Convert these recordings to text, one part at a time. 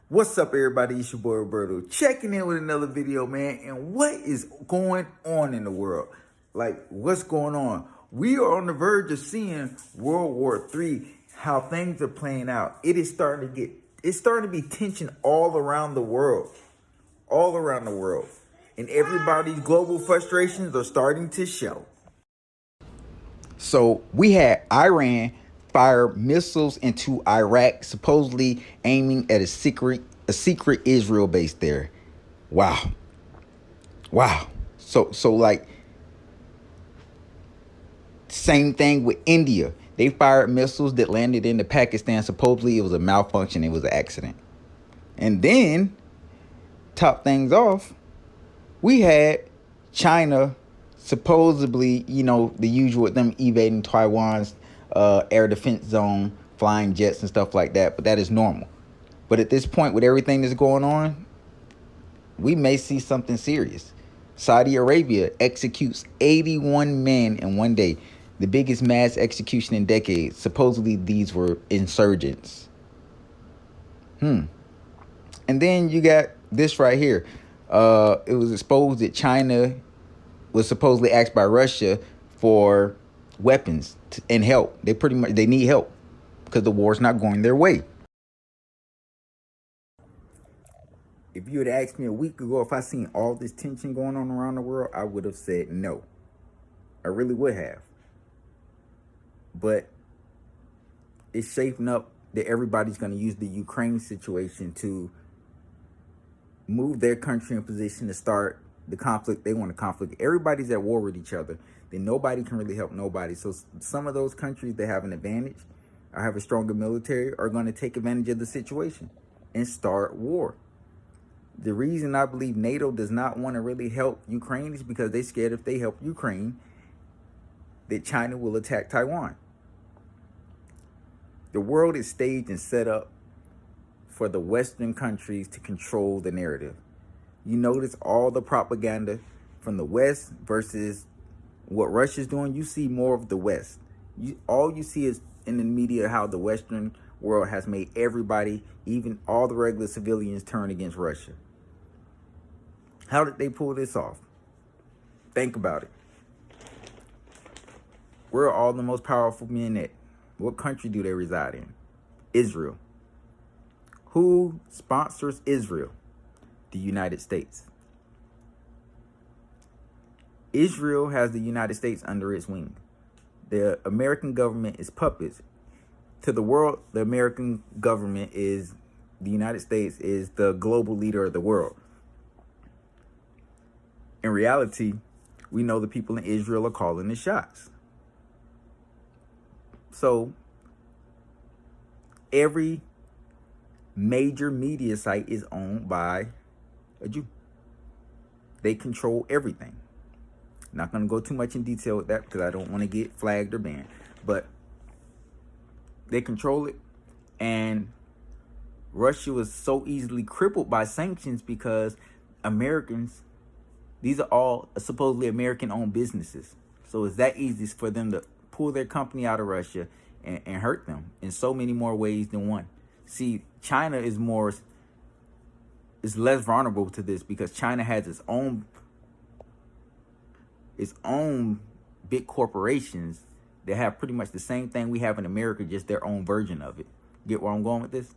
What's up, everybody? It's your boy Roberto checking in with another video, man. And what is going on in the world? Like, what's going on? We are on the verge of seeing World War III, how things are playing out. It's starting to be tension all around the world. All around the world. And everybody's global frustrations are starting to show. So we had Iran fire missiles into Iraq, supposedly aiming at a secret Israel base there. Wow. Wow. So like same thing with India. They fired missiles that landed into Pakistan. Supposedly it was a malfunction, it was an accident. And then, top things off, we had China supposedly, the usual with them evading Taiwan's air defense zone, flying jets and stuff like that. But that is normal. But at this point, with everything that's going on, we may see something serious. Saudi Arabia executes 81 men in one day, the biggest mass execution in decades. Supposedly, these were insurgents. And then you got this right here. It was exposed that China was supposedly asked by Russia for weapons and help. They need help because the war's not going their way. If you had asked me a week ago if I seen all this tension going on around the world, I would have said no. I really would have. But it's shaping up that everybody's going to use the Ukraine situation to move their country in position to start the conflict. They want a conflict. Everybody's at war with each other. Then nobody can really help nobody. So some of those countries that have an advantage or have a stronger military are going to take advantage of the situation and start war. The reason I believe NATO does not want to really help Ukraine is because they're scared if they help Ukraine that China will attack Taiwan. The world is staged and set up for the Western countries to control the narrative. You notice all the propaganda from the West versus what Russia's doing. You see more of the West. All you see is in the media how the Western world has made everybody, even all the regular civilians, turn against Russia. How did they pull this off? Think about it. Where are all the most powerful men at? What country do they reside in? Israel. Who sponsors Israel? The United States. Israel has the United States under its wing. The American government is puppets. To the world, the American government is, the United States is the global leader of the world. In reality, we know the people in Israel are calling the shots. So, every major media site is owned by a Jew. They control everything. Not going to go too much in detail with that because I don't want to get flagged or banned. But they control it. And Russia was so easily crippled by sanctions because Americans, these are all supposedly American-owned businesses. So it's that easy for them to pull their company out of Russia and hurt them in so many more ways than one. See, China is less vulnerable to this because China has its own big corporations that have pretty much the same thing we have in America, just their own version of it. Get where I'm going with this?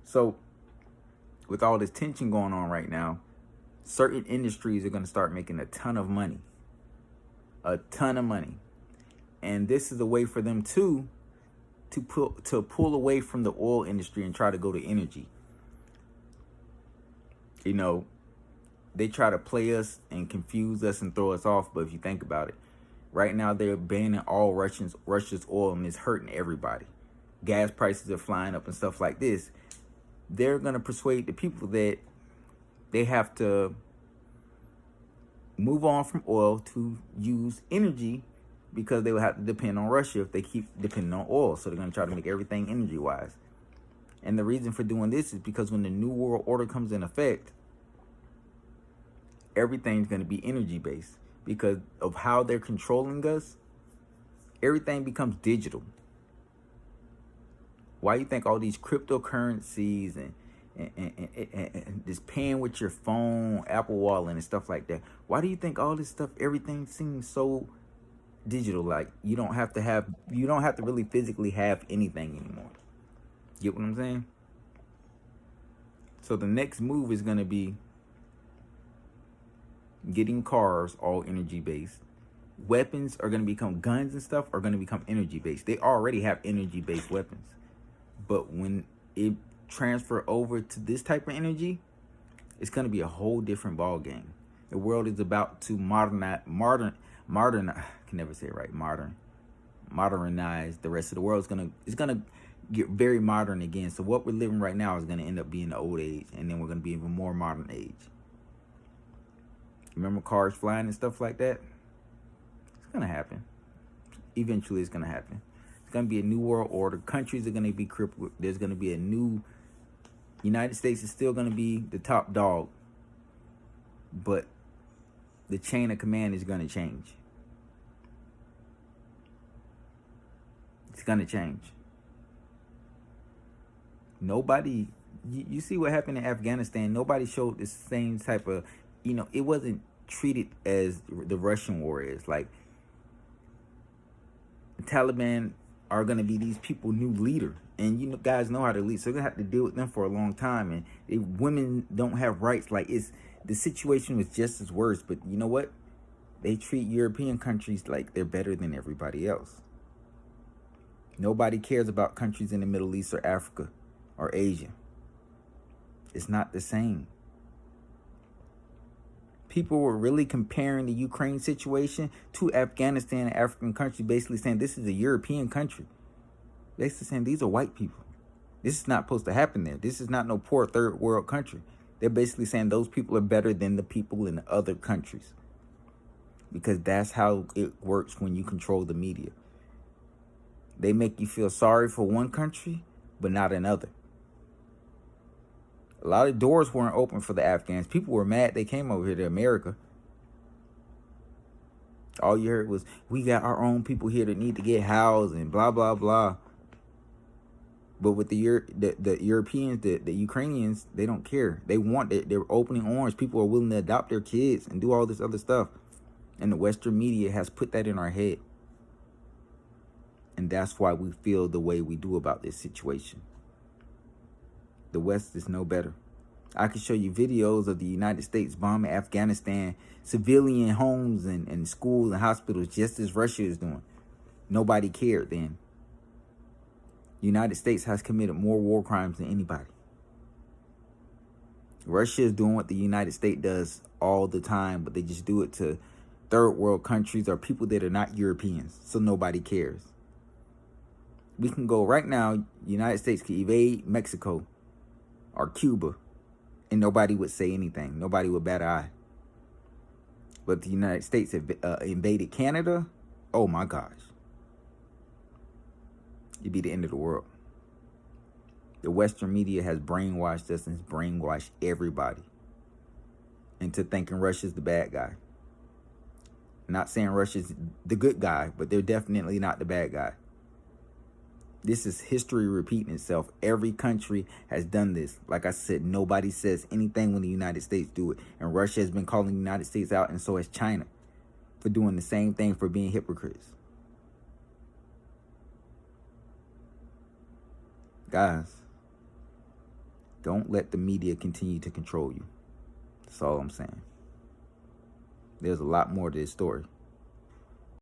So with all this tension going on right now, certain industries are going to start making a ton of money. A ton of money. And this is a way for them to pull away from the oil industry and try to go to energy. You know, they try to play us and confuse us and throw us off. But if you think about it, right now they're banning all Russia's oil, and it's hurting everybody. Gas prices are flying up and stuff like this. They're going to persuade the people that they have to move on from oil to use energy because they will have to depend on Russia if they keep depending on oil. So they're going to try to make everything energy-wise. And the reason for doing this is because when the New World Order comes in effect, everything's going to be energy-based. Because of how they're controlling us, everything becomes digital. Why you think all these cryptocurrencies and this paying with your phone, Apple Wallet and stuff like that? Why do you think all this stuff, everything seems so digital? Like you don't have to really physically have anything anymore. Get what I'm saying? So the next move is gonna be getting cars all energy based. Weapons are gonna become guns and stuff are gonna become energy based. They already have energy based weapons. But when it transfer over to this type of energy, it's going to be a whole different ball game. The world is about to modernize. I can never say it right. Modernize. The rest of the world is gonna get very modern again. So what we're living right now is going to end up being the old age, and then we're going to be even more modern age. Remember cars flying and stuff like that? It's going to happen. Eventually, it's going to happen. Going to be a new world order. Countries are going to be crippled. There's going to be a new United States is still going to be the top dog, but the chain of command is going to change. It's going to change. Nobody, you see what happened in Afghanistan. Nobody showed the same type of, it wasn't treated as the Russian war is. Like the Taliban are going to be these people new leader, and guys know how to lead, so you're going to have to deal with them for a long time. And if women don't have rights, like the situation was just as worse. But you know what, they treat European countries like they're better than everybody else. Nobody cares about countries in the Middle East or Africa or Asia. It's not the same. People were really comparing the Ukraine situation to Afghanistan and African countries, basically saying this is a European country. Basically saying these are white people. This is not supposed to happen there. This is not no poor third world country. They're basically saying those people are better than the people in other countries. Because that's how it works when you control the media. They make you feel sorry for one country, but not another. A lot of doors weren't open for the Afghans. People were mad they came over here to America. All you heard was, we got our own people here that need to get housed and blah, blah, blah. But with the Europeans, the Ukrainians, they don't care. They want it. They're opening arms. People are willing to adopt their kids and do all this other stuff. And the Western media has put that in our head. And that's why we feel the way we do about this situation. The West is no better. I can show you videos of the United States bombing Afghanistan, civilian homes and schools and hospitals, just as Russia is doing. Nobody cared then. The United States has committed more war crimes than anybody. Russia is doing what the United States does all the time, but they just do it to third world countries or people that are not Europeans, so nobody cares. We can go right now, the United States can invade Mexico or Cuba, and nobody would say anything. Nobody would bat an eye. But the United States have invaded Canada. Oh my gosh. It'd be the end of the world. The Western media has brainwashed us and has brainwashed everybody into thinking Russia's the bad guy. Not saying Russia's the good guy, but they're definitely not the bad guy. This is history repeating itself. Every country has done this. Like I said, nobody says anything when the United States do it. And Russia has been calling the United States out, and so has China, for doing the same thing, for being hypocrites. Guys, don't let the media continue to control you. That's all I'm saying. There's a lot more to this story.